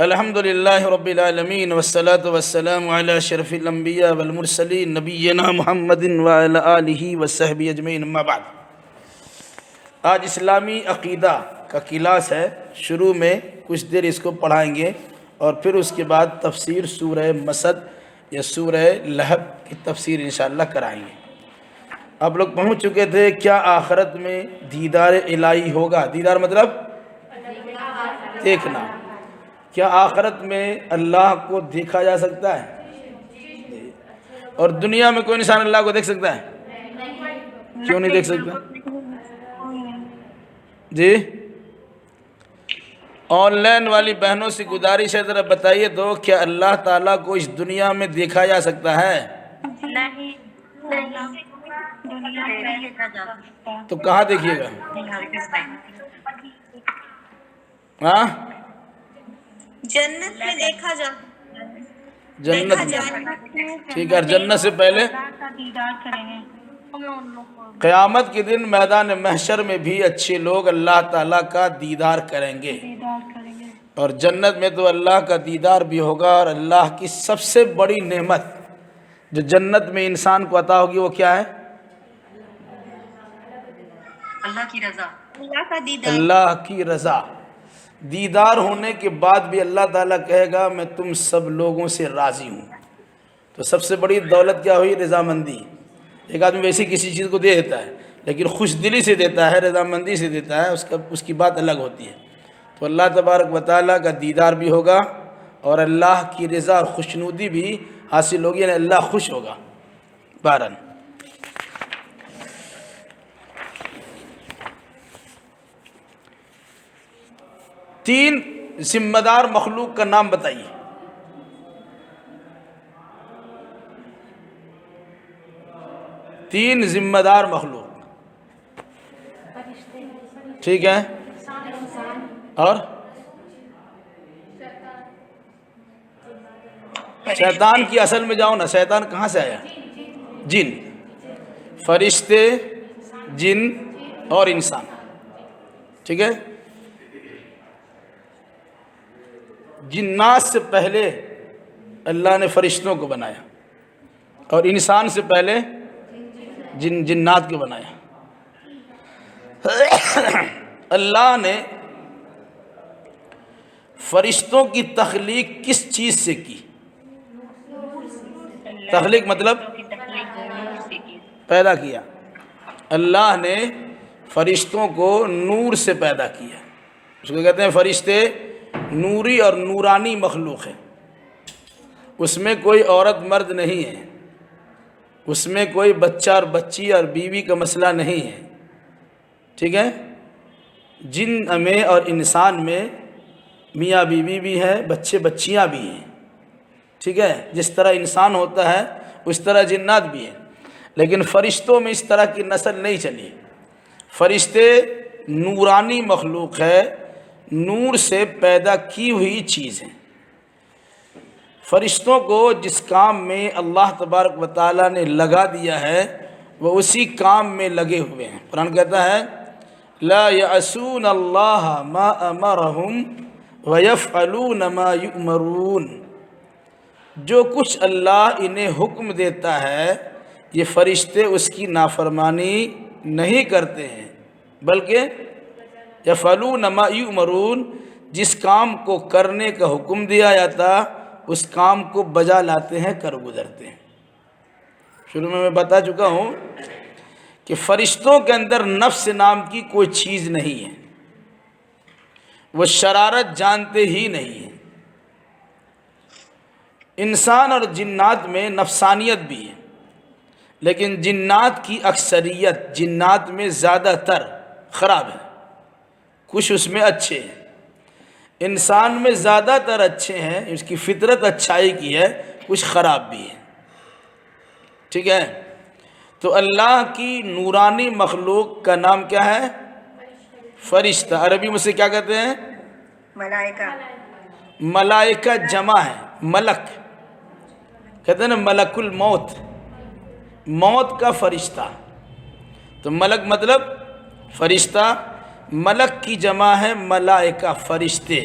الحمد للہ رب العالمین والصلاة والسلام علی اشرف الانبیاء والمرسلین نبینا محمد وعلی آلہ وصحبہ اجمعین، اما بعد۔ آج اسلامی عقیدہ کا کلاس ہے۔ شروع میں کچھ دیر اس کو پڑھائیں گے اور پھر اس کے بعد تفسیر سورہ مسد یا سورہ لہب کی تفسیر انشاءاللہ کرائیں گے۔ آپ لوگ پہنچ چکے تھے کیا آخرت میں دیدار الہی ہوگا؟ دیدار مطلب دیکھنا۔ کیا آخرت میں اللہ کو دیکھا جا سکتا ہے؟ اور دنیا میں کوئی انسان اللہ کو دیکھ سکتا ہے؟ کیوں نہیں دیکھ سکتا؟ جی آن لائن والی بہنوں سے گزارش ہے، ذرا بتائیے تو کیا اللہ تعالیٰ کو اس دنیا میں دیکھا جا سکتا ہے؟ تو کہاں دیکھیے گا؟ ہاں جنت میں دیکھا جا جنت میں، ٹھیک ہے۔ جنت سے پہلے قیامت کے دن میدان محشر میں بھی اچھے لوگ اللہ تعالیٰ کا دیدار کریں گے، اور جنت میں تو اللہ کا دیدار بھی ہوگا۔ اور اللہ کی سب سے بڑی نعمت جو جنت میں انسان کو عطا ہوگی وہ کیا ہے؟ اللہ کی رضا، اللہ کا دیدار، اللہ کی رضا۔ دیدار ہونے کے بعد بھی اللہ تعالیٰ کہے گا میں تم سب لوگوں سے راضی ہوں۔ تو سب سے بڑی دولت کیا ہوئی؟ رضامندی۔ ایک آدمی ویسے کسی چیز کو دے دیتا ہے لیکن خوش دلی سے دیتا ہے، رضامندی سے دیتا ہے، اس کی بات الگ ہوتی ہے۔ تو اللہ تبارک و تعالیٰ کا دیدار بھی ہوگا اور اللہ کی رضا اور خوشنودی بھی حاصل ہوگی، یعنی اللہ خوش ہوگا۔ بہرحال تین ذمہ دار مخلوق کا نام بتائیے۔ تین ذمہ دار مخلوق، ٹھیک ہے؟ اور شیطان کی اصل میں جاؤ نا، شیطان کہاں سے آیا؟ جن، فرشتے، جن اور انسان، ٹھیک ہے؟ جنات سے پہلے اللہ نے فرشتوں کو بنایا اور انسان سے پہلے جنات کو بنایا۔ اللہ نے فرشتوں کی تخلیق کس چیز سے کی؟ تخلیق مطلب پیدا کیا۔ اللہ نے فرشتوں کو نور سے پیدا کیا۔ اس کو کہتے ہیں فرشتے نوری اور نورانی مخلوق ہے۔ اس میں کوئی عورت مرد نہیں ہے، اس میں کوئی بچہ اور بچی اور بیوی کا مسئلہ نہیں ہے، ٹھیک ہے؟ جن میں اور انسان میں میاں بیوی بھی ہے، بچے بچیاں بھی ہیں، ٹھیک ہے؟ جس طرح انسان ہوتا ہے اس طرح جنات بھی ہیں، لیکن فرشتوں میں اس طرح کی نسل نہیں چلی۔ فرشتے نورانی مخلوق ہے، نور سے پیدا کی ہوئی چیز ہے۔ فرشتوں کو جس کام میں اللہ تبارک و تعالیٰ نے لگا دیا ہے وہ اسی کام میں لگے ہوئے ہیں۔ قرآن کہتا ہے لا یعصون اللہ ما امرہم ویفعلون ما یؤمرون۔ جو کچھ اللہ انہیں حکم دیتا ہے یہ فرشتے اس کی نافرمانی نہیں کرتے ہیں، بلکہ یفعلون ما یؤمرون، جس کام کو کرنے کا حکم دیا جاتا اس کام کو بجا لاتے ہیں، کر گزرتے ہیں۔ شروع میں بتا چکا ہوں کہ فرشتوں کے اندر نفس نام کی کوئی چیز نہیں ہے، وہ شرارت جانتے ہی نہیں ہیں۔ انسان اور جنات میں نفسانیت بھی ہے، لیکن جنات کی اکثریت، جنات میں زیادہ تر خراب ہے، کچھ اس میں اچھے ہیں۔ انسان میں زیادہ تر اچھے ہیں، اس کی فطرت اچھائی کی ہے، کچھ خراب بھی ہے، ٹھیک ہے؟ تو اللہ کی نورانی مخلوق کا نام کیا ہے؟ فرشتہ۔ عربی میں سے کیا کہتے ہیں؟ ملائکہ۔ ملائکہ جمع ہے، ملک کہتے ہیں نا، ملک الموت، موت کا فرشتہ۔ تو ملک مطلب فرشتہ، ملک کی جمع ہے ملائکہ، فرشتے۔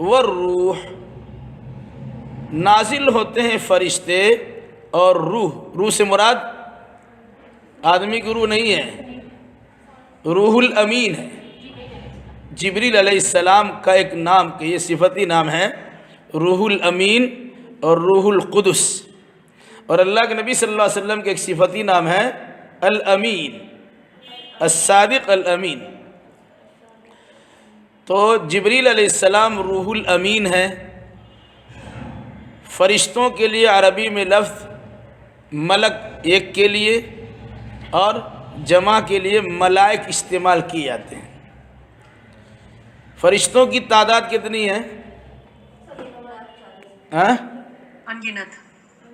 والروح، نازل ہوتے ہیں فرشتے اور روح۔ روح سے مراد آدمی کی روح نہیں ہے، روح الامین ہے۔ جبریل علیہ السلام کا ایک نام کہ یہ صفتی نام ہے روح الامین اور روح القدس، اور اللہ کے نبی صلی اللہ علیہ وسلم کا ایک صفتی نام ہے الامین، الصادق الامین۔ تو جبریل علیہ السلام روح الامین ہے۔ فرشتوں کے لیے عربی میں لفظ ملک ایک کے لیے اور جمع کے لیے ملائک استعمال کیے جاتے ہیں۔ فرشتوں کی تعداد کتنی ہے؟ انگنت،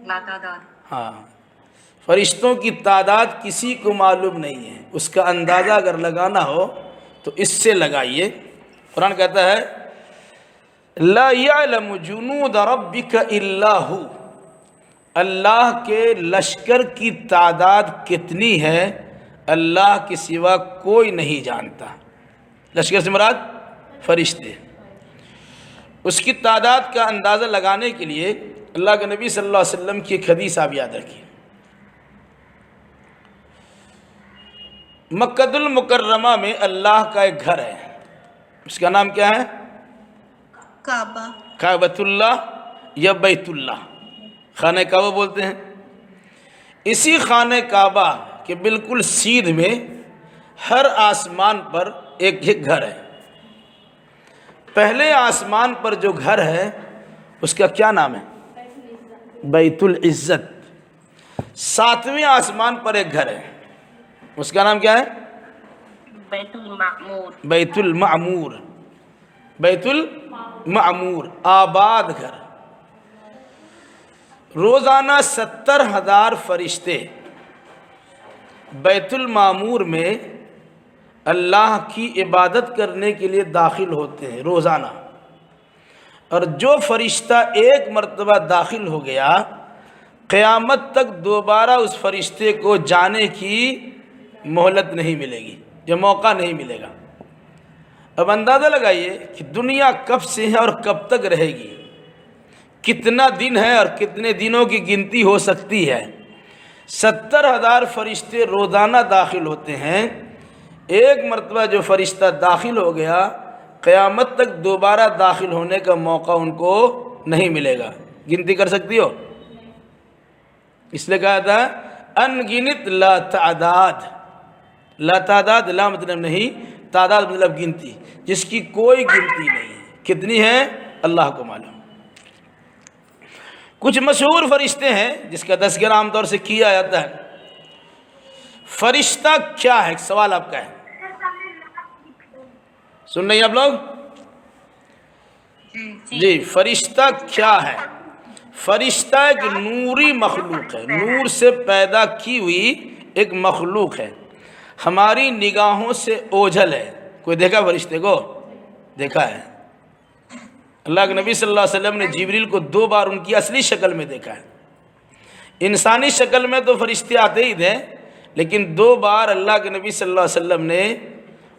لا تعداد۔ ہاں، فرشتوں کی تعداد کسی کو معلوم نہیں ہے، اس کا اندازہ اگر لگانا ہو تو اس سے لگائیے۔ قرآن کہتا ہے لا یعلم جنود ربک الا ہو، اللہ کے لشکر کی تعداد کتنی ہے اللہ کے سوا کوئی نہیں جانتا۔ لشکر سے مراد فرشتے۔ اس کی تعداد کا اندازہ لگانے کے لیے اللہ کے نبی صلی اللہ علیہ وسلم کی ایک حدیث آپ یاد رکھیے۔ مکہ المکرمہ میں اللہ کا ایک گھر ہے، اس کا نام کیا ہے؟ کعبہ۔ کعبۃ اللہ یا بیت اللہ، خانہ کعبہ بولتے ہیں۔ اسی خانہ کعبہ کے بالکل سیدھ میں ہر آسمان پر ایک ایک گھر ہے۔ پہلے آسمان پر جو گھر ہے اس کا کیا نام ہے؟ بیت العزت۔ ساتویں آسمان پر ایک گھر ہے، اس کا نام کیا ہے؟ بیت المعمور۔ بیت المعمور، بیت المعمور، آباد گھر۔ روزانہ 70,000 فرشتے بیت المعمور میں اللہ کی عبادت کرنے کے لیے داخل ہوتے ہیں روزانہ، اور جو فرشتہ ایک مرتبہ داخل ہو گیا قیامت تک دوبارہ اس فرشتے کو جانے کی مہلت نہیں ملے گی، یہ موقع نہیں ملے گا۔ اب اندازہ لگائیے کہ دنیا کب سے ہے اور کب تک رہے گی، کتنا دن ہے اور کتنے دنوں کی گنتی ہو سکتی ہے۔ 70,000 فرشتے روزانہ داخل ہوتے ہیں، ایک مرتبہ جو فرشتہ داخل ہو گیا قیامت تک دوبارہ داخل ہونے کا موقع ان کو نہیں ملے گا۔ گنتی کر سکتی ہو؟ اس لیے کہا تھا انگنت لا تعداد۔ لا تعداد، لا مطلب نہیں، تعداد مطلب گنتی، جس کی کوئی گنتی نہیں ہے۔ کتنی ہے اللہ کو معلوم۔ کچھ مشہور فرشتے ہیں جس کا تذکرہ عام طور سے کیا جاتا ہے۔ فرشتہ کیا ہے؟ ایک سوال آپ کا ہے، سن رہی ہیں آپ لوگ؟ جی، فرشتہ کیا ہے؟ فرشتہ ایک نوری مخلوق ہے، نور سے پیدا کی ہوئی ایک مخلوق ہے، ہماری نگاہوں سے اوجھل ہے۔ کوئی دیکھا فرشتے کو؟ دیکھا ہے۔ اللہ کے نبی صلی اللہ علیہ وسلم نے جبریل کو 2 بار ان کی اصلی شکل میں دیکھا ہے۔ انسانی شکل میں تو فرشتے آتے ہی تھے، لیکن 2 بار اللہ کے نبی صلی اللہ علیہ وسلم نے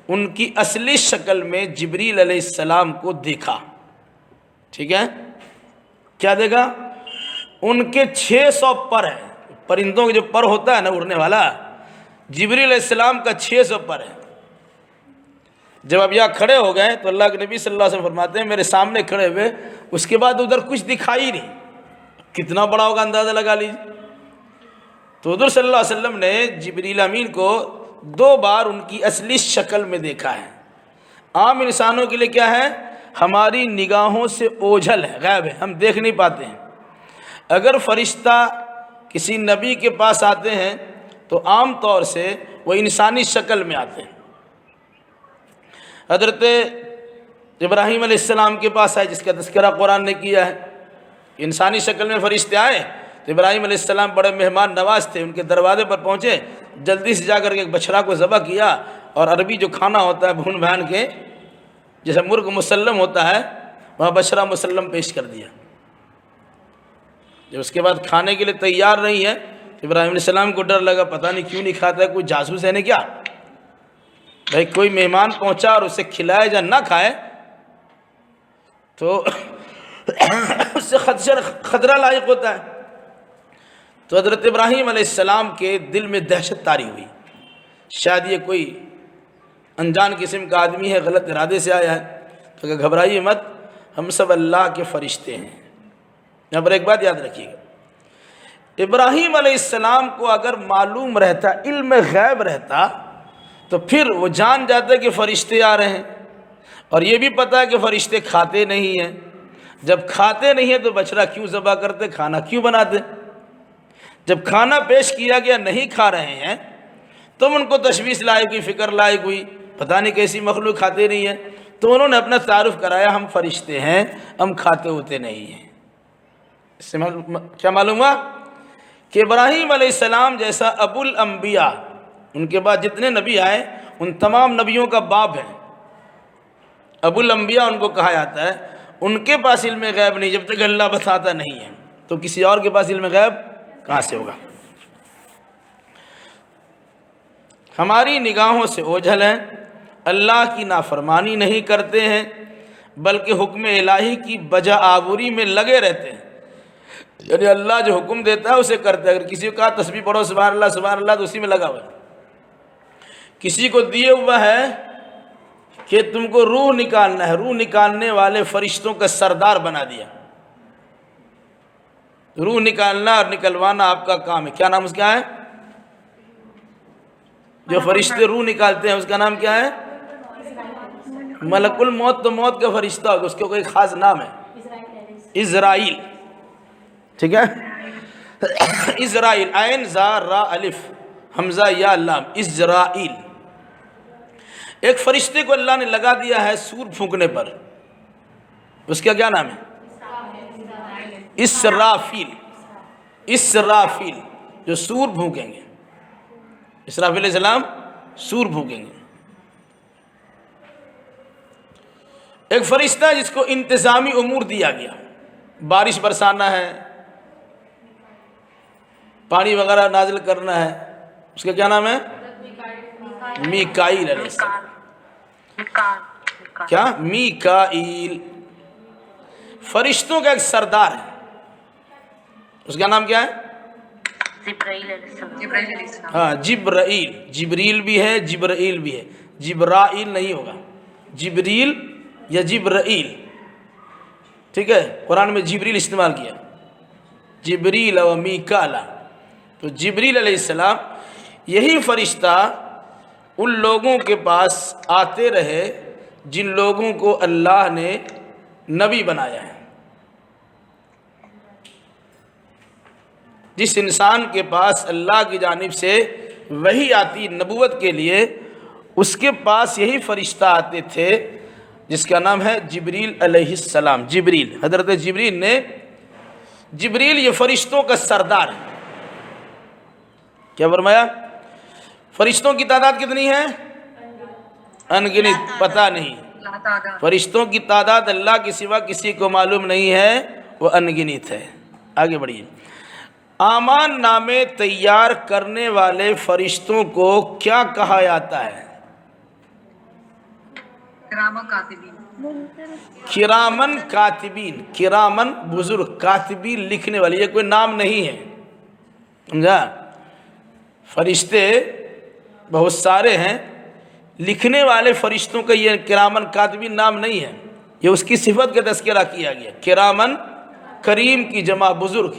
ان کی اصلی شکل میں جبریل علیہ السلام کو دیکھا۔ ٹھیک ہے؟ کیا دیکھا؟ ان کے 600 پر ہیں، پرندوں کے جو پر ہوتا ہے نا اڑنے والا، جبریل علیہ السلام کا 600 پر ہے۔ جب اب یہاں کھڑے ہو گئے تو اللہ کے نبی صلی اللہ علیہ وسلم فرماتے ہیں میرے سامنے کھڑے ہوئے، اس کے بعد ادھر کچھ دکھائی نہیں۔ کتنا بڑا ہوگا اندازہ لگا لیجیے۔ تو حضور صلی اللہ علیہ وسلم نے جبریل امین کو 2 بار ان کی اصلی شکل میں دیکھا ہے۔ عام انسانوں کے لیے کیا ہے؟ ہماری نگاہوں سے اوجھل ہے، غائب ہے، ہم دیکھ نہیں پاتے ہیں۔ اگر فرشتہ کسی نبی کے پاس آتے ہیں تو عام طور سے وہ انسانی شکل میں آتے ہیں۔ حضرت ابراہیم علیہ السلام کے پاس آئے جس کا تذکرہ قرآن نے کیا ہے، انسانی شکل میں فرشتے آئے تو ابراہیم علیہ السلام بڑے مہمان نواز تھے، ان کے دروازے پر پہنچے، جلدی سے جا کر کے ایک بچڑا کو ذبح کیا، اور عربی جو کھانا ہوتا ہے بھون بھان کے جیسے مرغ مسلم ہوتا ہے وہاں بچڑا مسلم پیش کر دیا۔ جب اس کے بعد کھانے کے لیے تیار نہیں ہے تو ابراہیم علیہ السلام کو ڈر لگا، پتہ نہیں کیوں نہیں کھاتا ہے، کوئی جاسوس ہے نے کیا؟ بھائی کوئی مہمان پہنچا اور اسے کھلائے یا نہ کھائے تو اس سے خطرہ لاحق ہوتا ہے۔ تو حضرت ابراہیم علیہ السلام کے دل میں دہشت طاری ہوئی، شاید یہ کوئی انجان قسم کا آدمی ہے، غلط ارادے سے آیا ہے۔ تو کہ گھبرائیے مت، ہم سب اللہ کے فرشتے ہیں۔ یہاں پر ایک بات یاد رکھیے گا، ابراہیم علیہ السلام کو اگر معلوم رہتا، علم غیب رہتا، تو پھر وہ جان جاتے کہ فرشتے آ رہے ہیں، اور یہ بھی پتہ ہے کہ فرشتے کھاتے نہیں ہیں۔ جب کھاتے نہیں ہیں تو بچڑا کیوں ذبح کرتے، کھانا کیوں بناتے؟ جب کھانا پیش کیا گیا نہیں کھا رہے ہیں تم ان کو تشویش لائق ہوئی، فکر لائق ہوئی، پتہ نہیں کیسی مخلوق کھاتے نہیں ہیں، تو انہوں نے اپنا تعارف کرایا، ہم فرشتے ہیں، ہم کھاتے ہوتے نہیں ہیں۔ اس سے کیا معلوم ہوا کہ ابراہیم علیہ السلام جیسا ابو الانبیاء، ان کے بعد جتنے نبی آئے ان تمام نبیوں کا باپ ہے، ابو الانبیاء ان کو کہا جاتا ہے۔ ان کے پاس علم غیب نہیں، جب تک اللہ بتاتا نہیں ہے، تو کسی اور کے پاس علم غیب کہاں سے ہوگا؟ ہماری نگاہوں سے اوجھل ہیں، اللہ کی نافرمانی نہیں کرتے ہیں، بلکہ حکم الہی کی بجا آوری میں لگے رہتے ہیں۔ یعنی اللہ جو حکم دیتا ہے اسے کرتے ہیں۔ اگر کسی کو کہا تسبیح پڑھو سبحان اللہ سبحان اللہ، تو اسی میں لگا ہوا ہے۔ کسی کو دیے ہوا ہے کہ تم کو روح نکالنا ہے، روح نکالنے والے فرشتوں کا سردار بنا دیا۔ روح نکالنا اور نکلوانا آپ کا کام ہے۔ کیا نام اس کا ہے؟ جو فرشتے روح نکالتے ہیں اس کا نام کیا ہے؟ ملک الموت۔ تو موت کا فرشتہ ہوگا، اس کا کوئی خاص نام ہے، اسرائیل، ٹھیک ہے؟ اسرائیل، عین زا را الف حمزہ یا لام، اسرائیل۔ ایک فرشتے کو اللہ نے لگا دیا ہے سور پھونکنے پر، اس کا کیا نام ہے؟ اسرافیل۔ اسرافیل جو سور پھونکیں گے، اسرافیل علیہ السلام سور پھونکیں گے۔ ایک فرشتہ جس کو انتظامی امور دیا گیا، بارش برسانا ہے، پانی وغیرہ نازل کرنا ہے، اس کا کیا نام ہے؟ میکائیل علیہ السلام۔ کیا؟ میکائیل، فرشتوں کا ایک سردار ہے، اس کا نام کیا ہے؟ جبرائیل علیہ السلام۔ ہاں، جبرائیل، جبریل بھی ہے جبرائیل بھی ہے، جبرائیل نہیں ہوگا، جبریل یا جبرائیل، ٹھیک ہے؟ قرآن میں جبریل استعمال کیا، جبریل و میکالا۔ تو جبریل علیہ السلام یہی فرشتہ ان لوگوں کے پاس آتے رہے جن لوگوں کو اللہ نے نبی بنایا ہے۔ جس انسان کے پاس اللہ کی جانب سے وحی آتی نبوت کے لیے، اس کے پاس یہی فرشتہ آتے تھے جس کا نام ہے جبریل علیہ السلام۔ جبریل، حضرت جبریل نے، جبریل یہ فرشتوں کا سردار ہے۔ کیا فرمایا؟ فرشتوں کی تعداد کتنی ہے؟ انگنت، پتہ نہیں۔ فرشتوں کی تعداد اللہ کے سوا کسی کو معلوم نہیں ہے، وہ انگنت ہے۔ آگے بڑھیے۔ اعمال نامے تیار کرنے والے فرشتوں کو کیا کہا جاتا ہے؟ کرامن کاتبین، کرامن بزرگ، کاتبین لکھنے والے، یہ کوئی نام نہیں ہے، سمجھا؟ فرشتے بہت سارے ہیں، لکھنے والے فرشتوں کا یہ کرامن کاتبین نام نہیں ہے، یہ اس کی صفت کا تذکرہ کیا گیا۔ کرامن کریم کی جمع بزرگ،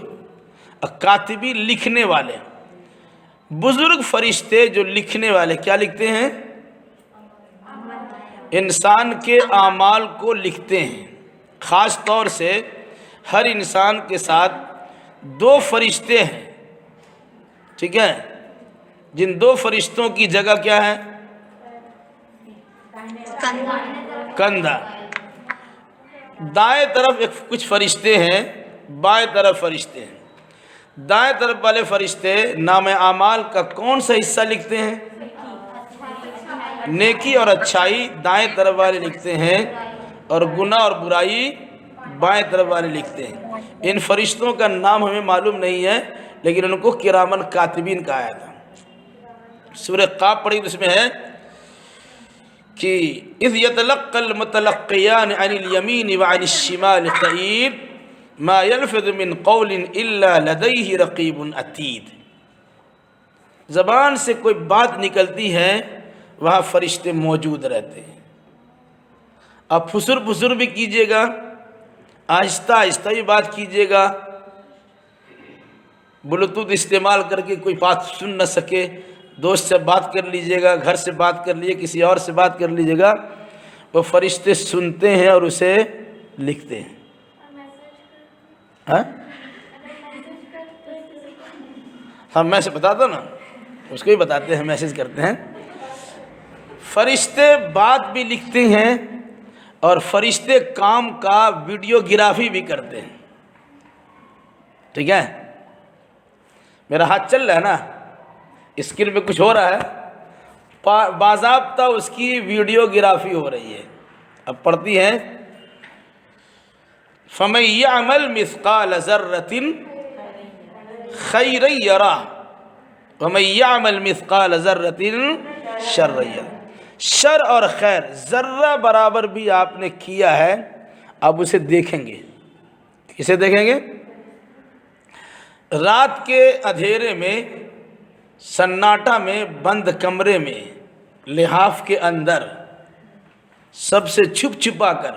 کاتبین لکھنے والے، بزرگ فرشتے جو لکھنے والے کیا لکھتے ہیں؟ انسان کے اعمال کو لکھتے ہیں۔ خاص طور سے ہر انسان کے ساتھ دو فرشتے ہیں، ٹھیک ہے؟ جن دو فرشتوں کی جگہ کیا ہے؟ کندھا۔ دائیں طرف کچھ فرشتے ہیں، بائیں طرف فرشتے ہیں۔ دائیں طرف والے فرشتے نام اعمال کا کون سا حصہ لکھتے ہیں؟ نیکی اور اچھائی دائیں طرف والے لکھتے ہیں، اور گناہ اور برائی بائیں طرف والے لکھتے ہیں۔ ان فرشتوں کا نام ہمیں معلوم نہیں ہے، لیکن ان کو کرامن کاتبین کہا جاتا ہے۔ سورہ قاف پڑھی تو اس میں ہے کہ اذ یتلقى المتلقیان عن الیمین وعن الشمال قعید ما یلفظ من قول الا لدیہ رقیب عتید، زبان سے کوئی بات نکلتی ہے وہاں فرشتے موجود رہتے ہیں۔ آپ پھسر پھسر بھی کیجیے گا، آہستہ آہستہ بھی بات کیجیے گا، بلوٹوتھ استعمال کر کے کوئی بات سن نہ سکے، دوست سے بات کر لیجیے گا، گھر سے بات کر لیجیے، کسی اور سے بات کر لیجیے گا، وہ فرشتے سنتے ہیں اور اسے لکھتے ہیں۔ ہاں میں سے بتاتا نا، اس کو ہی بتاتے ہیں، میسج کرتے ہیں۔ فرشتے بات بھی لکھتے ہیں اور فرشتے کام کا ویڈیوگرافی بھی کرتے ہیں، ٹھیک ہے؟ میرا ہاتھ چل رہا ہے نا، اسکرین پہ کچھ ہو رہا ہے، باضابطہ اس کی ویڈیوگرافی ہو رہی ہے۔ اب پڑھتی ہیں فَمَن يَعْمَلْ مِثْقَالَ ذَرَّةٍ خَيْرًا يَرَهُ وَمَن يَعْمَلْ مِثْقَالَ ذَرَّةٍ شَرًّا يَرَهُ، شر اور خیر ذرہ برابر بھی آپ نے کیا ہے، اب اسے دیکھیں گے۔ کسے دیکھیں گے؟ رات کے اندھیرے میں، سناٹا میں، بند کمرے میں، لحاف کے اندر، سب سے چھپ چھپا کر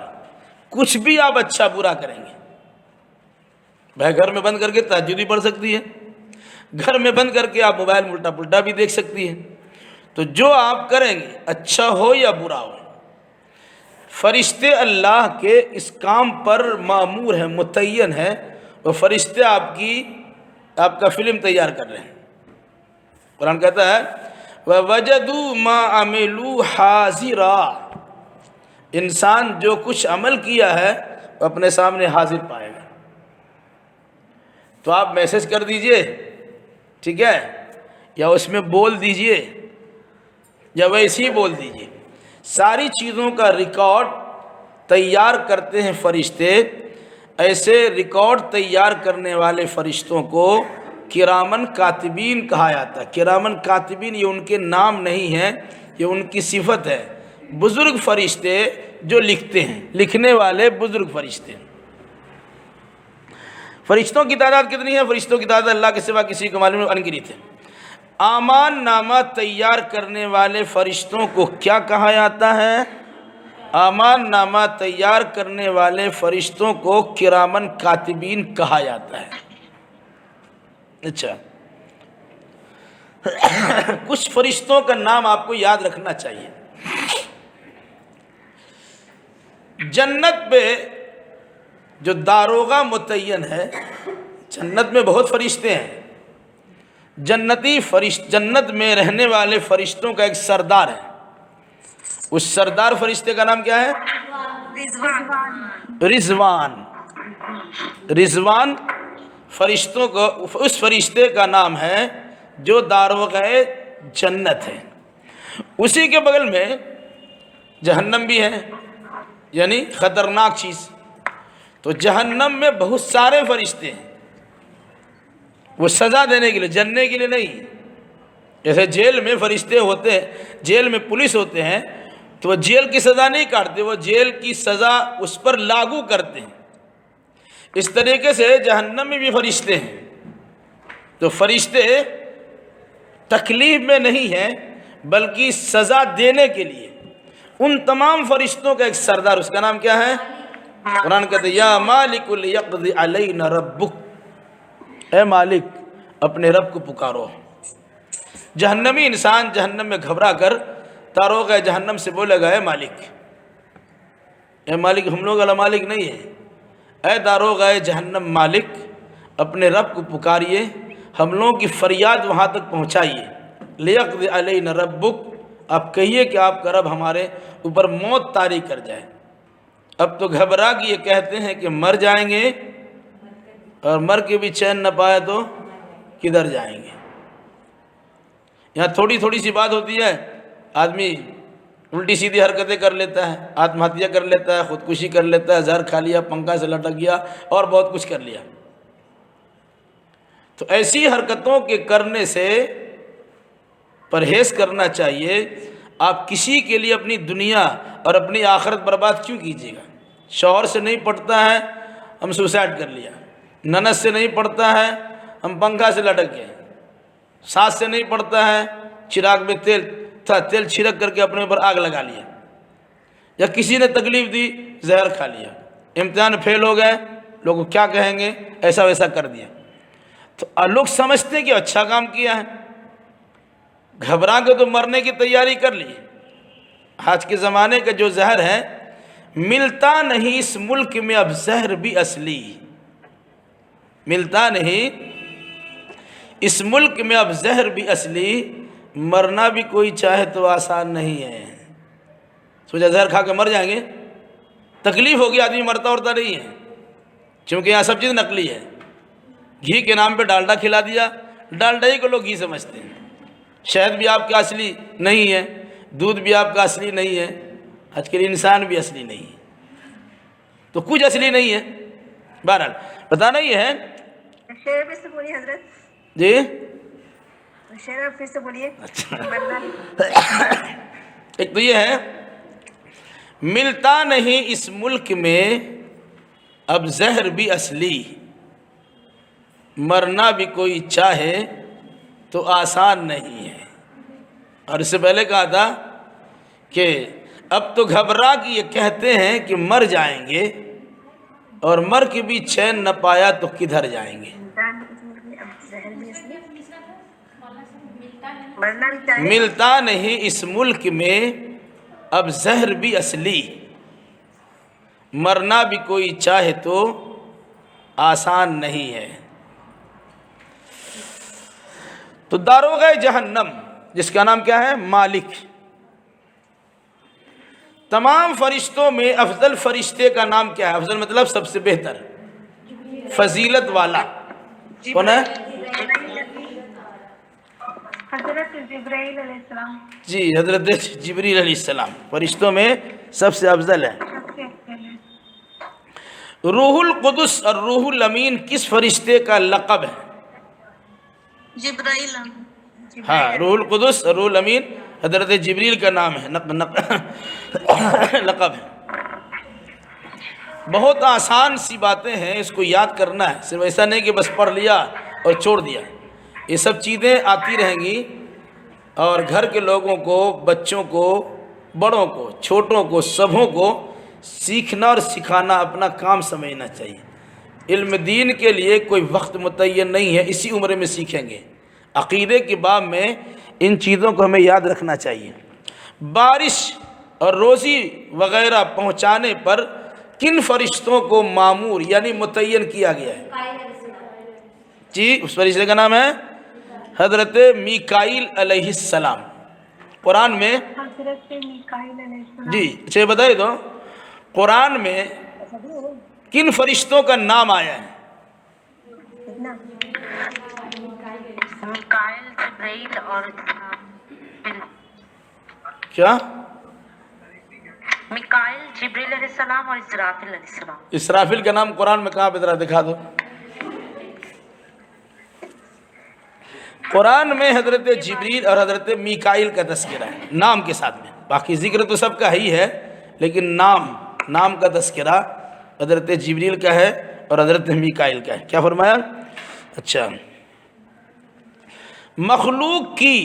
کچھ بھی آپ اچھا برا کریں گے۔ بھائی گھر میں بند کر کے تہجد بھی پڑھ سکتی ہے، گھر میں بند کر کے آپ موبائل الٹا پلٹا بھی دیکھ سکتی ہے، تو جو آپ کریں گے اچھا ہو یا برا ہو، فرشتے اللہ کے اس کام پر مامور ہیں، متعین ہیں، وہ فرشتے آپ کا فلم تیار کر رہے ہیں۔ قرآن کہتا ہے وَوَجَدُوا مَا عَمِلُوا حَاضِرًا، انسان جو کچھ عمل کیا ہے وہ اپنے سامنے حاضر پائے گا۔ تو آپ میسج کر دیجئے، ٹھیک ہے، یا اس میں بول دیجئے، یا ویسے ہی بول دیجئے، ساری چیزوں کا ریکارڈ تیار کرتے ہیں فرشتے۔ ایسے ریکارڈ تیار کرنے والے فرشتوں کو کرامن کاتبین کہا جاتا ہے۔ کرامن کاتبین یہ ان کے نام نہیں ہے، یہ ان کی صفت ہے، بزرگ فرشتے جو لکھتے ہیں، لکھنے والے بزرگ فرشتے۔ فرشتوں کی تعداد کتنی ہے؟ فرشتوں کی تعداد اللہ کے سوا کسی کو معلوم نہیں، انگنت ہے۔ اعمال نامہ تیار کرنے والے فرشتوں کو کیا کہا جاتا ہے؟ اعمال نامہ تیار کرنے والے فرشتوں کو کرامن کاتبین کہا جاتا ہے۔ اچھا، کچھ فرشتوں کا نام آپ کو یاد رکھنا چاہیے۔ جنت پہ جو داروغہ متعین ہے، جنت میں بہت فرشتے ہیں، جنت میں رہنے والے فرشتوں کا ایک سردار ہے، اس سردار فرشتے کا نام کیا ہے؟ رضوان۔ رضوان فرشتوں کو، اس فرشتے کا نام ہے جو داروغہ جنت ہے۔ اسی کے بغل میں جہنم بھی ہے، یعنی خطرناک چیز۔ تو جہنم میں بہت سارے فرشتے ہیں، وہ سزا دینے کے لیے، جننے کے لیے نہیں۔ جیسے جیل میں فرشتے ہوتے ہیں، جیل میں پولیس ہوتے ہیں، تو وہ جیل کی سزا نہیں کاٹتے، وہ جیل کی سزا اس پر لاگو کرتے ہیں۔ اس طریقے سے جہنم میں بھی فرشتے ہیں۔ تو فرشتے تکلیف میں نہیں ہیں بلکہ سزا دینے کے لیے۔ ان تمام فرشتوں کا ایک سردار، اس کا نام کیا ہے؟ قرآن کہتے ہیں یا مالک لیقض علینا ربک، اے مالک اپنے رب کو پکارو۔ جہنمی انسان جہنم میں گھبرا کر داروغہ جہنم سے بولے گا اے مالک، اے مالک، ہم لوگ والا مالک نہیں ہے، اے داروغہ جہنم مالک اپنے رب کو پکاریے، ہم لوگوں کی فریاد وہاں تک پہنچائیے۔ لیقض علینا ربک، آپ کہیے کہ آپ کا رب ہمارے اوپر موت طاری کر جائے۔ اب تو گھبرا کے یہ کہتے ہیں کہ مر جائیں گے، اور مر کے بھی چین نہ پائے تو کدھر جائیں گے۔ یہاں تھوڑی تھوڑی سی بات ہوتی ہے، آدمی الٹی سیدھی حرکتیں کر لیتا ہے، آتم ہتیا کر لیتا ہے، خودکشی کر لیتا ہے، زہر کھا لیا، پنکھا سے لٹک گیا، اور بہت کچھ کر لیا۔ تو ایسی حرکتوں کے کرنے سے پرہیز کرنا چاہیے۔ آپ کسی کے لیے اپنی دنیا اور اپنی آخرت برباد کیوں کیجیے گا؟ شوہر سے نہیں پڑتا ہے ہم سوسائڈ کر لیا، نند سے نہیں پڑتا ہے ہم پنکھا سے لٹک گئے، ساس سے نہیں پڑتا ہے چراغ میں تیل تھا، تیل چھڑک کر کے اپنے اوپر آگ لگا لیا، یا کسی نے تکلیف دی زہر کھا لیا، امتحان فیل ہو گئے، لوگ کیا کہیں گے، ایسا ویسا کر دیا۔ تو لوگ سمجھتے ہیں کہ اچھا کام کیا ہے، گھبرا کے تو مرنے کی تیاری کر لی۔ آج کے زمانے کا جو زہر ہے، ملتا نہیں اس ملک میں اب زہر بھی اصلی، ملتا نہیں اس ملک میں اب زہر بھی اصلی، مرنا بھی کوئی چاہے تو آسان نہیں ہے۔ سوچا زہر کھا کے مر جائیں گے، تکلیف ہوگی، آدمی مرتا ورتا نہیں ہے، چونکہ یہاں سب چیز نقلی ہے۔ گھی کے نام پہ ڈالڈا کھلا دیا، ڈالڈا ہی کو لوگ گھی سمجھتے ہیں، شہد بھی آپ کا اصلی نہیں ہے، دودھ بھی آپ کا اصلی نہیں ہے، آج کل انسان بھی اصلی نہیں ہے، تو کچھ اصلی نہیں ہے۔ بہرحال بتانا یہ ہے شعر پھر سے بولیے حضرت، جی، شعر پھر سے بولیے۔ ایک تو یہ ہے ملتا نہیں اس ملک میں اب زہر بھی اصلی، مرنا بھی کوئی چاہے تو آسان نہیں ہے۔ اور اس سے پہلے کہا تھا کہ اب تو گھبرا کہ یہ کہتے ہیں کہ مر جائیں گے، اور مر کے بھی چین نہ پایا تو کدھر جائیں گے۔ ملتا نہیں اس ملک میں اب زہر بھی اصلی، مرنا بھی کوئی چاہے تو آسان نہیں ہے۔ تو داروغہ جہنم جس کا نام کیا ہے؟ مالک، تمام فرشتوں میں افضل فرشتے کا نام کیا ہے؟ افضل مطلب سب سے بہتر، فضیلت والا کون ہے؟ حضرت جبرائیل علیہ السلام۔ جی، حضرت جبریل علیہ السلام فرشتوں میں سب سے افضل ہے۔ روح القدس اور روح الامین کس فرشتے کا لقب ہے؟ جبرائیل۔ ہاں، روح القدس اور روح الامین حضرت جبریل کا نام ہے، لقب ہے۔ بہت آسان سی باتیں ہیں، اس کو یاد کرنا ہے، صرف ایسا نہیں کہ بس پڑھ لیا اور چھوڑ دیا۔ یہ سب چیزیں آتی رہیں گی، اور گھر کے لوگوں کو، بچوں کو، بڑوں کو، چھوٹوں کو، سبھوں کو سیکھنا اور سکھانا اپنا کام سمجھنا چاہیے۔ علم دین کے لیے کوئی وقت متعین نہیں ہے، اسی عمر میں سیکھیں گے۔ عقیدے کے باب میں ان چیزوں کو ہمیں یاد رکھنا چاہیے۔ بارش اور روزی وغیرہ پہنچانے پر کن فرشتوں کو مامور یعنی متعین کیا گیا ہے؟ جی، اس فرشتے کا نام ہے حضرت میکائیل علیہ السلام۔ قرآن میں حضرت میکائیل علیہ السلام۔ جی اچھا بتائیے تو قرآن میں کن فرشتوں کا نام آیا ہے؟ میکائیل، جبرائیل اور کیا؟ میکائیل، جبرائیل علیہ السلام اور اسرافیل علیہ السلام۔ اسرافیل کا نام قرآن میں کہاں پہ ذرا دکھا دو۔ قرآن میں حضرت جبریل اور حضرت میکائیل کا تذکرہ ہے نام کے ساتھ میں، باقی ذکر تو سب کا ہی ہے، لیکن نام کا تذکرہ حضرت جبریل کا ہے اور حضرت میکائیل کا ہے۔ کیا فرمایا؟ اچھا، مخلوق کی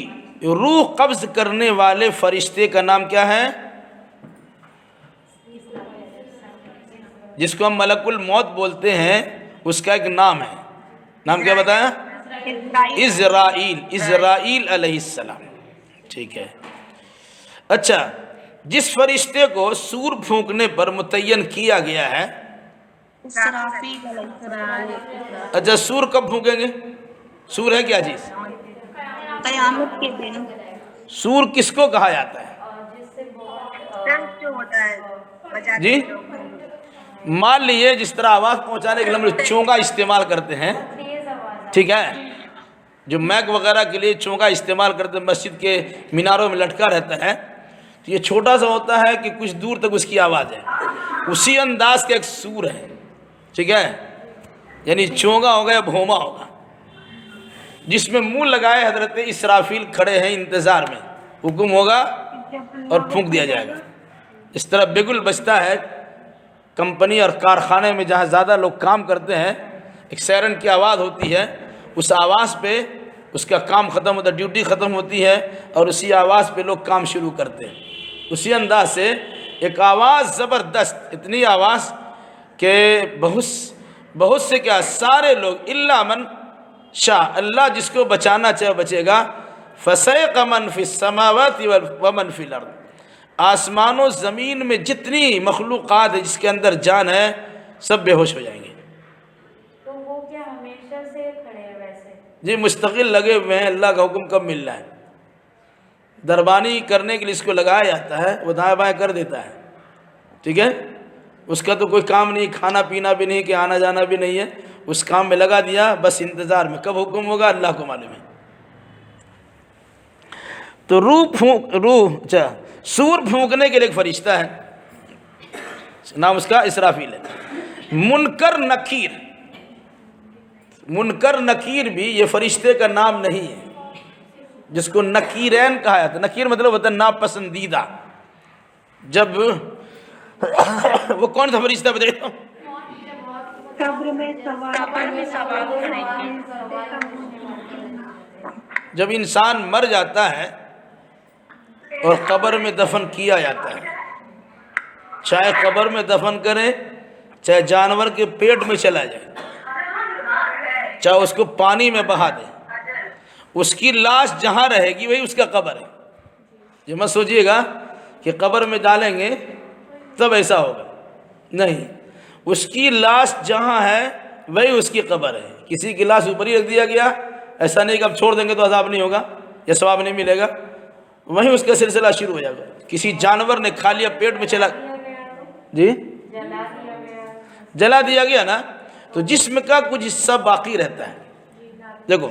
روح قبض کرنے والے فرشتے کا نام کیا ہے؟ جس کو ہم ملک الموت بولتے ہیں، اس کا ایک نام ہے، نام کیا بتایا؟ اسرائیل علیہ السلام۔ ٹھیک ہے۔ اچھا، جس فرشتے کو سور پھونکنے پر متعین کیا گیا ہے، اسرافیل علیہ السلام۔ اچھا، سور کب پھونکیں گے؟ سور ہے کیا چیز؟ قیامت کے دن۔ سور کس کو کہا جاتا ہے؟ جو ہوتا ہے جی، مان لیے جس طرح آواز پہنچانے کے لیے ہم لوگ چونگا استعمال کرتے ہیں، ٹھیک ہے، جو میک وغیرہ کے لیے چونگا استعمال کرتے ہیں، مسجد کے میناروں میں لٹکا رہتا ہے، تو یہ چھوٹا سا ہوتا ہے کہ کچھ دور تک اس کی آواز ہے، اسی انداز کا ایک سور ہے، ٹھیک ہے، یعنی چونگا ہوگا یا بھوما ہوگا، جس میں منہ لگائے حضرت اسرافیل کھڑے ہیں انتظار میں، حکم ہوگا اور پھونک دیا جائے گا۔ اس طرح بگل بجتا ہے کمپنی اور کارخانے میں جہاں زیادہ لوگ کام کرتے ہیں، ایک سائرن کی آواز ہوتی ہے، اس آواز پہ اس کا کام ختم ہوتا ہے، ڈیوٹی ختم ہوتی ہے، اور اسی آواز پہ لوگ کام شروع کرتے ہیں۔ اسی انداز سے ایک آواز زبردست، اتنی آواز کہ بہت سے کیا سارے لوگ الا من شاء، اللہ جس کو بچانا چاہے بچے گا، فَسَيْقَ مَنْ فِي السَّمَاوَاتِ وَمَنْ فِي الْأَرْضِ، آسمان و زمین میں جتنی مخلوقات ہے جس کے اندر جان ہے سب بے ہوش ہو جائیں گے۔ تو وہ کیا ہمیشہ سے کھڑے ہیں ویسے؟ جی مستقل لگے ہوئے ہیں، اللہ کا حکم کب مل رہا ہے؟ دربانی کرنے کے لیے اس کو لگایا جاتا ہے، وہ دائیں بائیں کر دیتا ہے، ٹھیک ہے، اس کا تو کوئی کام نہیں، کھانا پینا بھی نہیں، کہ آنا جانا بھی نہیں ہے، اس کام میں لگا دیا، بس انتظار میں کب حکم ہوگا اللہ کو معلوم ہے۔ تو سور پھونکنے کے لیے ایک فرشتہ ہے، نام اس کا اسرافیل ہے۔ منکر نکیر بھی یہ فرشتے کا نام نہیں ہے، جس کو نکیرین کہا جاتا ہے۔ نکیر مطلب ہوتا ہے ناپسندیدہ۔ جب وہ کون سا فرشتہ بتائیے؟ قبر میں سوال کریں گے۔ جب انسان مر جاتا ہے اور قبر میں دفن کیا جاتا ہے، چاہے قبر میں دفن کریں، چاہے جانور کے پیٹ میں چلا جائے، چاہے اس کو پانی میں بہا دیں، اس کی لاش جہاں رہے گی وہی اس کا قبر ہے۔ یہ مت سوچئے گا کہ قبر میں ڈالیں گے تب ایسا ہوگا، نہیں، اس کی لاش جہاں ہے وہی اس کی قبر ہے۔ کسی کی لاش اوپر ہی رکھ دیا گیا، ایسا نہیں کہ اب چھوڑ دیں گے تو عذاب نہیں ہوگا یا ثواب نہیں ملے گا، وہیں اس کا سلسلہ شروع ہو جائے گا۔ کسی جانور نے کھا لیا، پیٹ میں چلا، جی جلا دیا گیا نا، تو جسم کا کچھ حصہ باقی رہتا ہے۔ دیکھو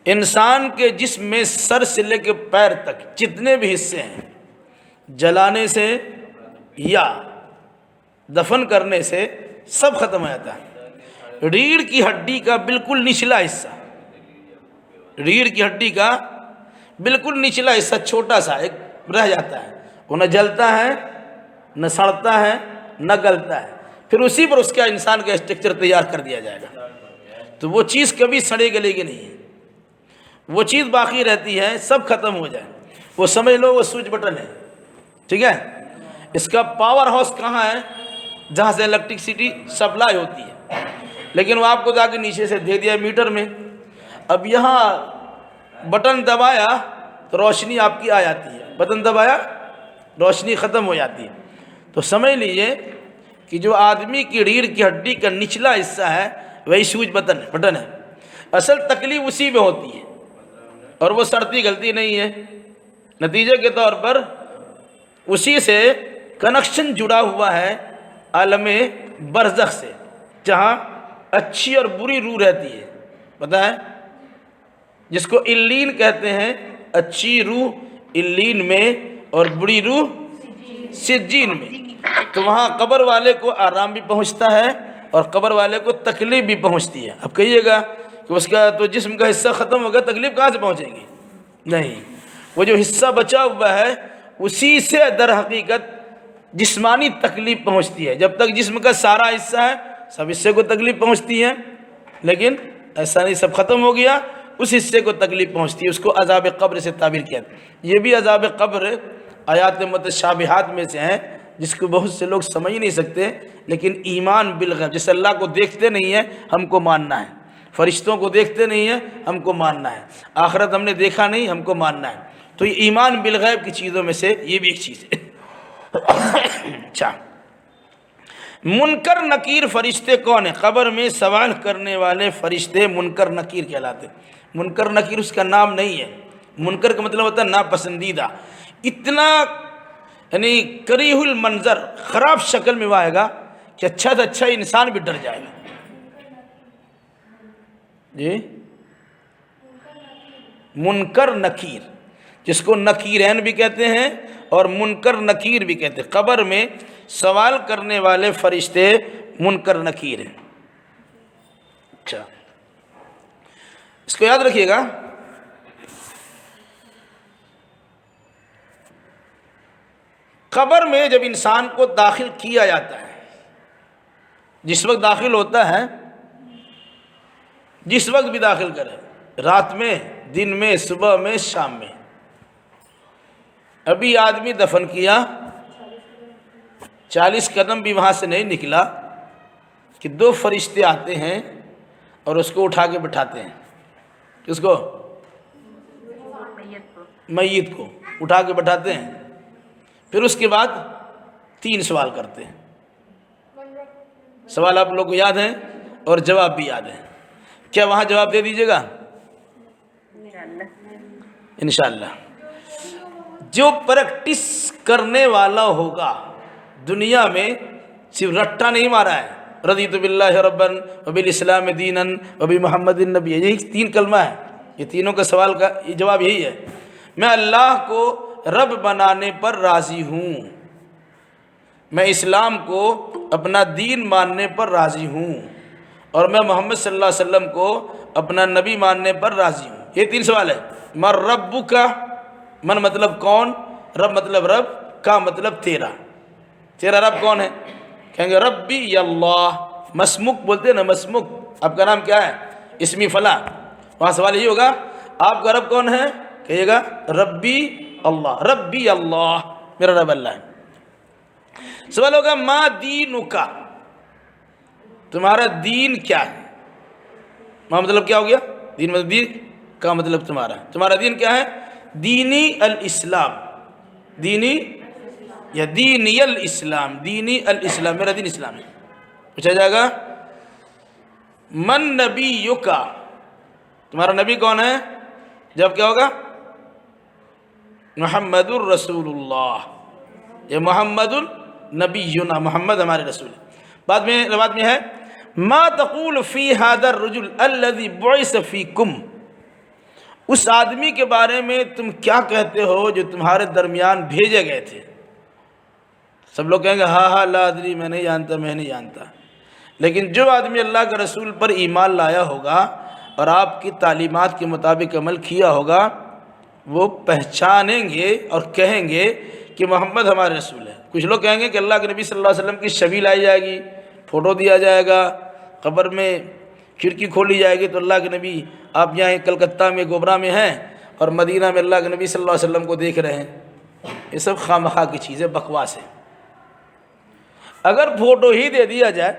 انسان کے جسم میں سر سے لے کے پیر تک جتنے بھی حصے ہیں، جلانے سے یا دفن کرنے سے سب ختم ہو جاتا ہے۔ ریڑھ کی ہڈی کا بالکل نچلا حصہ، ریڑھ کی ہڈی کا بالکل نچلا حصہ چھوٹا سا ایک رہ جاتا ہے، وہ نہ جلتا ہے، نہ سڑتا ہے، نہ گلتا ہے، پھر اسی پر اس کا انسان کا اسٹرکچر تیار کر دیا جائے گا۔ تو وہ چیز کبھی سڑے گلے گی نہیں ہے، وہ چیز باقی رہتی ہے، سب ختم ہو جائے۔ وہ سمجھ لو وہ سوئچ بٹن ہے، ٹھیک ہے، اس کا پاور ہاؤس کہاں ہے؟ جہاں سے الیکٹرسٹی سپلائی ہوتی ہے، لیکن وہ آپ کو جا کے نیچے سے دے دیا میٹر میں۔ اب یہاں بٹن دبایا تو روشنی آپ کی آ جاتی ہے، بٹن دبایا روشنی ختم ہو جاتی ہے۔ تو سمجھ لیجئے کہ جو آدمی کی ریڑھ کی ہڈی کا نچلا حصہ ہے وہی سوئچ بٹن ہے۔ اصل تکلیف اسی میں ہوتی ہے، اور وہ سڑتی گلتی نہیں ہے۔ نتیجے کے طور پر اسی سے کنیکشن جڑا ہوا ہے عالم برزخ سے، جہاں اچھی اور بری روح رہتی ہے، پتہ ہے، جس کو الین کہتے ہیں، اچھی روح الین میں اور بری روح سجین میں۔ تو وہاں قبر والے کو آرام بھی پہنچتا ہے اور قبر والے کو تکلیف بھی پہنچتی ہے۔ اب کہیے گا کہ اس کا تو جسم کا حصہ ختم ہوگا، تکلیف کہاں سے پہنچے گی؟ نہیں، وہ جو حصہ بچا ہوا ہے اسی سے در حقیقت جسمانی تکلیف پہنچتی ہے۔ جب تک جسم کا سارا حصہ ہے سب حصے کو تکلیف پہنچتی ہے، لیکن ایسا نہیں سب ختم ہو گیا اس حصے کو تکلیف پہنچتی ہے۔ اس کو عذاب قبر سے تعبیر کیا۔ یہ بھی عذاب قبر آیات متشابہات میں سے ہیں، جس کو بہت سے لوگ سمجھ نہیں سکتے، لیکن ایمان بالغیب، جیسے اللہ کو دیکھتے نہیں ہیں ہم کو ماننا ہے، فرشتوں کو دیکھتے نہیں ہیں ہم کو ماننا ہے، آخرت ہم نے دیکھا نہیں ہم کو ماننا ہے، تو یہ ایمان بالغیب کی چیزوں میں سے یہ بھی ایک چیز ہے۔ اچھا، منکر نکیر فرشتے کون ہیں؟ قبر میں سوال کرنے والے فرشتے منکر نکیر کہلاتے ہیں۔ منکر نکیر اس کا نام نہیں ہے، منکر کا مطلب ہوتا ہے ناپسندیدہ، اتنا یعنی کریہ المنظر، خراب شکل میں وہ آئے گا کہ اچھا سے اچھا انسان بھی ڈر جائے گا۔ جی منکر نکیر، جس کو نکیرین بھی کہتے ہیں اور منکر نکیر بھی کہتے ہیں۔ قبر میں سوال کرنے والے فرشتے منکر نکیر ہیں۔ اچھا، اس کو یاد رکھیے گا۔ قبر میں جب انسان کو داخل کیا جاتا ہے، جس وقت داخل ہوتا ہے، جس وقت بھی داخل کرے، رات میں، دن میں، صبح میں، شام میں، ابھی آدمی دفن کیا، 40 قدم بھی وہاں سے نہیں نکلا کہ 2 فرشتے آتے ہیں اور اس کو اٹھا کے بٹھاتے ہیں۔ کس کو؟ میت کو اٹھا کے بٹھاتے ہیں۔ پھر اس کے بعد 3 سوال کرتے ہیں۔ سوال آپ لوگ کو یاد ہیں اور جواب بھی یاد ہے، کیا وہاں جواب دے دیجیے گا؟ انشاءاللہ۔ جو پریکٹس کرنے والا ہوگا، دنیا میں صرف رٹا نہیں مارا ہے، رضیت باللہ ربًا وبالاسلام دینا وبمحمد النبی، یہی 3 کلمہ ہے، یہ تینوں کا سوال کا جواب یہی ہے، میں اللہ کو رب بنانے پر راضی ہوں، میں اسلام کو اپنا دین ماننے پر راضی ہوں، اور میں محمد صلی اللہ علیہ وسلم کو اپنا نبی ماننے پر راضی ہوں۔ یہ 3 سوال ہے۔ من ربک، من مطلب کون، رب مطلب رب، کا مطلب تیرا رب کون ہے؟ کہیں گے ربی اللہ، مسمک بولتے ہیں نا، مسمک، آپ کا نام کیا ہے؟ اسمی فلاں، وہاں سوال یہی ہوگا آپ کا رب کون ہے؟ کہیے گا ربی اللہ، ربی اللہ، میرا رب اللہ ہے۔ سوال ہوگا ما دینک، تمہارا دین کیا ہے؟ ما مطلب کیا ہو گیا؟ دین مطلب دین، کا مطلب تمہارا دین کیا ہے؟ دینی الاسلام، دینی یا دینی الاسلام، دینی الاسلام، میرا دین اسلام ہے۔ پوچھا جائے گا من نبیک، تمہارا نبی کون ہے؟ جب کیا ہوگا؟ محمد الرسول اللہ، یہ محمد النبینا، محمد ہمارے رسول ہے۔ بعد میں روایت میں ہے ما تقول فی ھذا الرجل الذی بعث فیکم، اس آدمی کے بارے میں تم کیا کہتے ہو جو تمہارے درمیان بھیجے گئے تھے؟ سب لوگ کہیں گے ہاں لا ادری، میں نہیں جانتا، لیکن جو آدمی اللہ کے رسول پر ایمان لایا ہوگا اور آپ کی تعلیمات کے مطابق عمل کیا ہوگا، وہ پہچانیں گے اور کہیں گے کہ محمد ہمارے رسول ہے۔ کچھ لوگ کہیں گے کہ اللہ کے نبی صلی اللہ علیہ وسلم کی شبیہ لائی جائے گی، فوٹو دیا جائے گا، قبر میں کھڑکی کھولی جائے گی تو اللہ کے نبی آپ یہاں کلکتہ میں گوبرا میں ہیں اور مدینہ میں اللہ کے نبی صلی اللہ علیہ وسلم کو دیکھ رہے ہیں۔ یہ سب خواہ کی چیزیں، بکواس ہے۔ اگر فوٹو ہی دے دیا جائے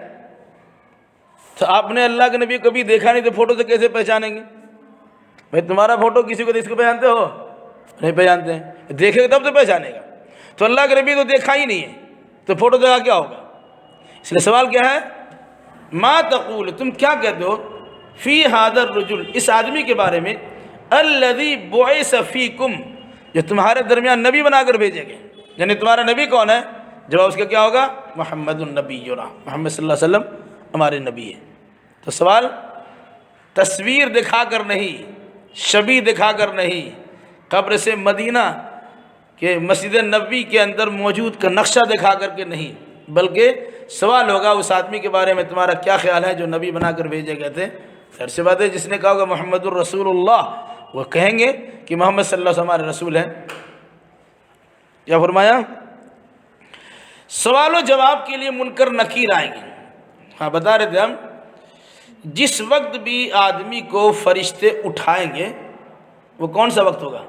تو آپ نے اللہ کے نبی کبھی دیکھا نہیں تو فوٹو سے کیسے پہچانیں گے؟ بھائی تمہارا فوٹو کسی کو، اس کو پہچانتے ہو؟ نہیں پہچانتے ہیں، دیکھے گا تب تو پہچانے گا۔ تو اللہ کے نبی تو دیکھا ہی نہیں ہے تو فوٹو دیکھا کیا ہوگا؟ اس لیے سوال کیا ہے؟ ما تقول، تم کیا کہتے ہو فی ھذا الرجل، اس آدمی کے بارے میں الذی بعث فیکم، جو تمہارے درمیان نبی بنا کر بھیجے گئے، یعنی تمہارا نبی کون ہے؟ جواب اس کا کیا ہوگا؟ محمد النبینا، محمد صلی اللہ علیہ وسلم ہمارے نبی ہے۔ تو سوال تصویر دکھا کر نہیں، شبیہ دکھا کر نہیں، قبر سے مدینہ کے مسجد نبوی کے اندر موجود کا نقشہ دکھا کر کے نہیں، بلکہ سوال ہوگا اس آدمی کے بارے میں تمہارا کیا خیال ہے جو نبی بنا کر بھیجے گئے تھے؟ خیر سی بات ہے، جس نے کہا ہوگا محمد الرسول اللہ، وہ کہیں گے کہ محمد صلی اللہ علیہ وسلم ہمارے رسول ہیں۔ کیا فرمایا؟ سوال و جواب کے لیے منکر نکیر آئیں گے۔ ہاں بتا رہے تھے ہم، جس وقت بھی آدمی کو فرشتے اٹھائیں گے وہ کون سا وقت ہوگا؟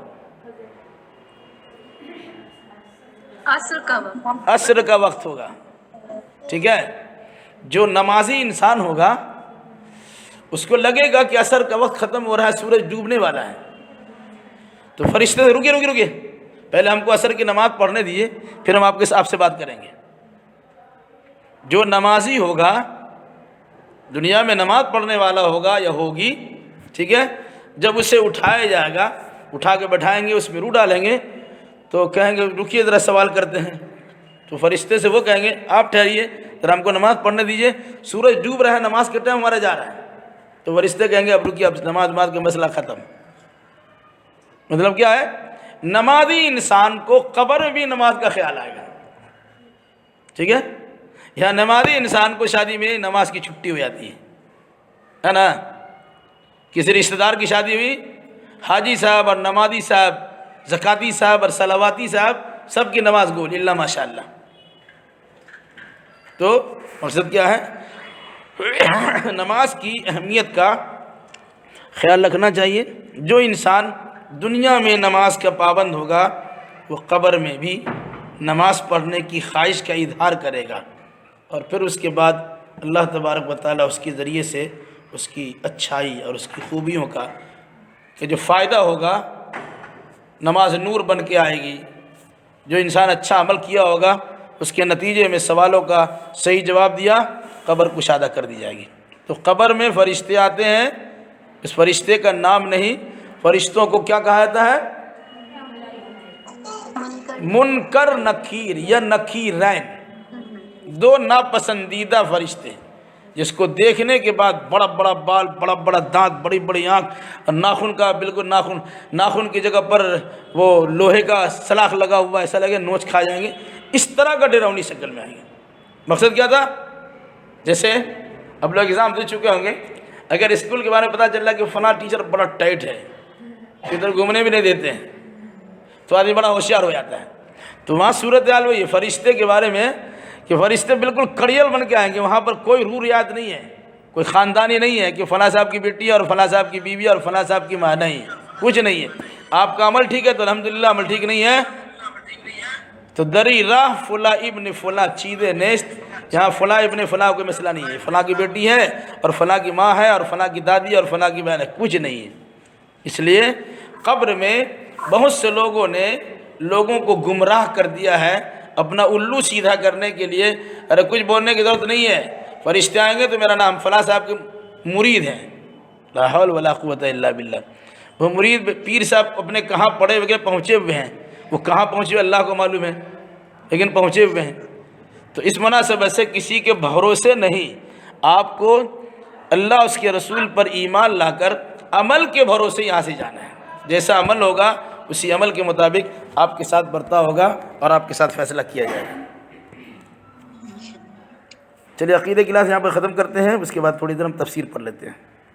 عصر کا وقت ہوگا، ٹھیک ہے؟ جو نمازی انسان ہوگا اس کو لگے گا کہ عصر کا وقت ختم ہو رہا ہے، سورج ڈوبنے والا ہے، تو فرشتے سے رکیے، پہلے ہم کو عصر کی نماز پڑھنے دیجیے، پھر ہم آپ سے بات کریں گے۔ جو نمازی ہوگا، دنیا میں نماز پڑھنے والا ہوگا یا ہوگی، ٹھیک ہے، جب اسے اٹھایا جائے گا، اٹھا کے بٹھائیں گے، اس میں روح ڈالیں گے تو کہیں گے رکیے ذرا سوال کرتے ہیں، تو فرشتے سے وہ کہیں گے آپ ٹھہریے ذرا ہم کو نماز پڑھنے دیجیے، سورج ڈوب رہا ہے، نماز کے ٹائم ہمارا جا رہا ہے، تو فرشتے کہیں گے اب رکیے، اب نماز کا مسئلہ ختم۔ مطلب کیا ہے؟ نمازی انسان کو قبر میں بھی نماز کا خیال آئے گا، ٹھیک ہے؟ یا نمازی انسان کو شادی میں نماز کی چھٹی ہو جاتی ہے نا؟ کسی رشتہ دار کی شادی ہوئی، حاجی صاحب اور نمازی صاحب، زکاتی صاحب اور صلواتی صاحب سب کی نماز گول الا ماشاء اللہ. تو مقصد کیا ہے؟ نماز کی اہمیت کا خیال رکھنا چاہیے. جو انسان دنیا میں نماز کا پابند ہوگا وہ قبر میں بھی نماز پڑھنے کی خواہش کا اظہار کرے گا، اور پھر اس کے بعد اللہ تبارک و تعالیٰ اس کے ذریعے سے اس کی اچھائی اور اس کی خوبیوں کا کہ جو فائدہ ہوگا، نماز نور بن کے آئے گی. جو انسان اچھا عمل کیا ہوگا اس کے نتیجے میں سوالوں کا صحیح جواب دیا، قبر کشادہ کر دی جائے گی. تو قبر میں فرشتے آتے ہیں، اس فرشتے کا نام نہیں، فرشتوں کو کیا کہا جاتا ہے؟ منکر نکیر یا نکیرین، دو ناپسندیدہ فرشتے، جس کو دیکھنے کے بعد بڑا بڑا بال، بڑا بڑا دانت، بڑی بڑی آنکھ، اور ناخن کا بالکل ناخن کی جگہ پر وہ لوہے کا سلاخ لگا ہوا، ایسا لگے نوچ کھا جائیں گے، اس طرح کا ڈراؤنی شکل میں آئیں گے. مقصد کیا تھا؟ جیسے اب لوگ ایگزام دے چکے ہوں گے، اگر اسکول کے بارے میں پتہ چل رہا ہے کہ فلاں ٹیچر بڑا ٹائٹ ہے، ادھر گھومنے بھی نہیں دیتے ہیں، تو آدمی بڑا ہوشیار ہو جاتا ہے. تو وہاں صورتحال وہی ہے فرشتے کے بارے میں کہ فرشتے بالکل کڑیل بن کے آئیں گے. وہاں پر کوئی روح رعایت نہیں ہے، کوئی خاندانی نہیں ہے کہ فلاں صاحب کی بیٹی اور فلاں صاحب کی بیوی اور فلاں صاحب کی ماں، نہیں، کچھ نہیں ہے. آپ کا عمل ٹھیک ہے تو الحمدللہ، عمل ٹھیک نہیں ہے تو دری راہ فلاں ابن فلاں چیدے نیست. یہاں فلاں ابن فلاں کوئی مسئلہ نہیں ہے، فلاں کی بیٹی ہے اور فلاں کی ماں ہے اور فلاں کی دادی اور فلاں کی بہن ہے، کچھ نہیں ہے. اس لیے قبر میں بہت سے لوگوں نے لوگوں کو گمراہ کر دیا ہے اپنا الو سیدھا کرنے کے لیے. ارے کچھ بولنے کی ضرورت نہیں ہے، فرشتے آئیں گے تو میرا نام فلاں صاحب کے مرید ہیں، لا حول ولا قوت الا باللہ. وہ مرید پیر صاحب اپنے کہاں پڑے ہوئے پہنچے ہوئے ہیں، وہ کہاں پہنچے ہوئے اللہ کو معلوم ہے، لیکن پہنچے ہوئے ہیں. تو اس مناسبت سے کسی کے بھروسے نہیں، آپ کو اللہ اس کے رسول پر ایمان لا کر عمل کے بھروسے یہاں سے جانا ہے. جیسا عمل ہوگا اسی عمل کے مطابق آپ کے ساتھ برتاؤ ہوگا اور آپ کے ساتھ فیصلہ کیا جائے گا. چلیے عقیدہ کلاس یہاں پر ختم کرتے ہیں، اس کے بعد تھوڑی دیر ہم تفسیر پڑھ لیتے ہیں.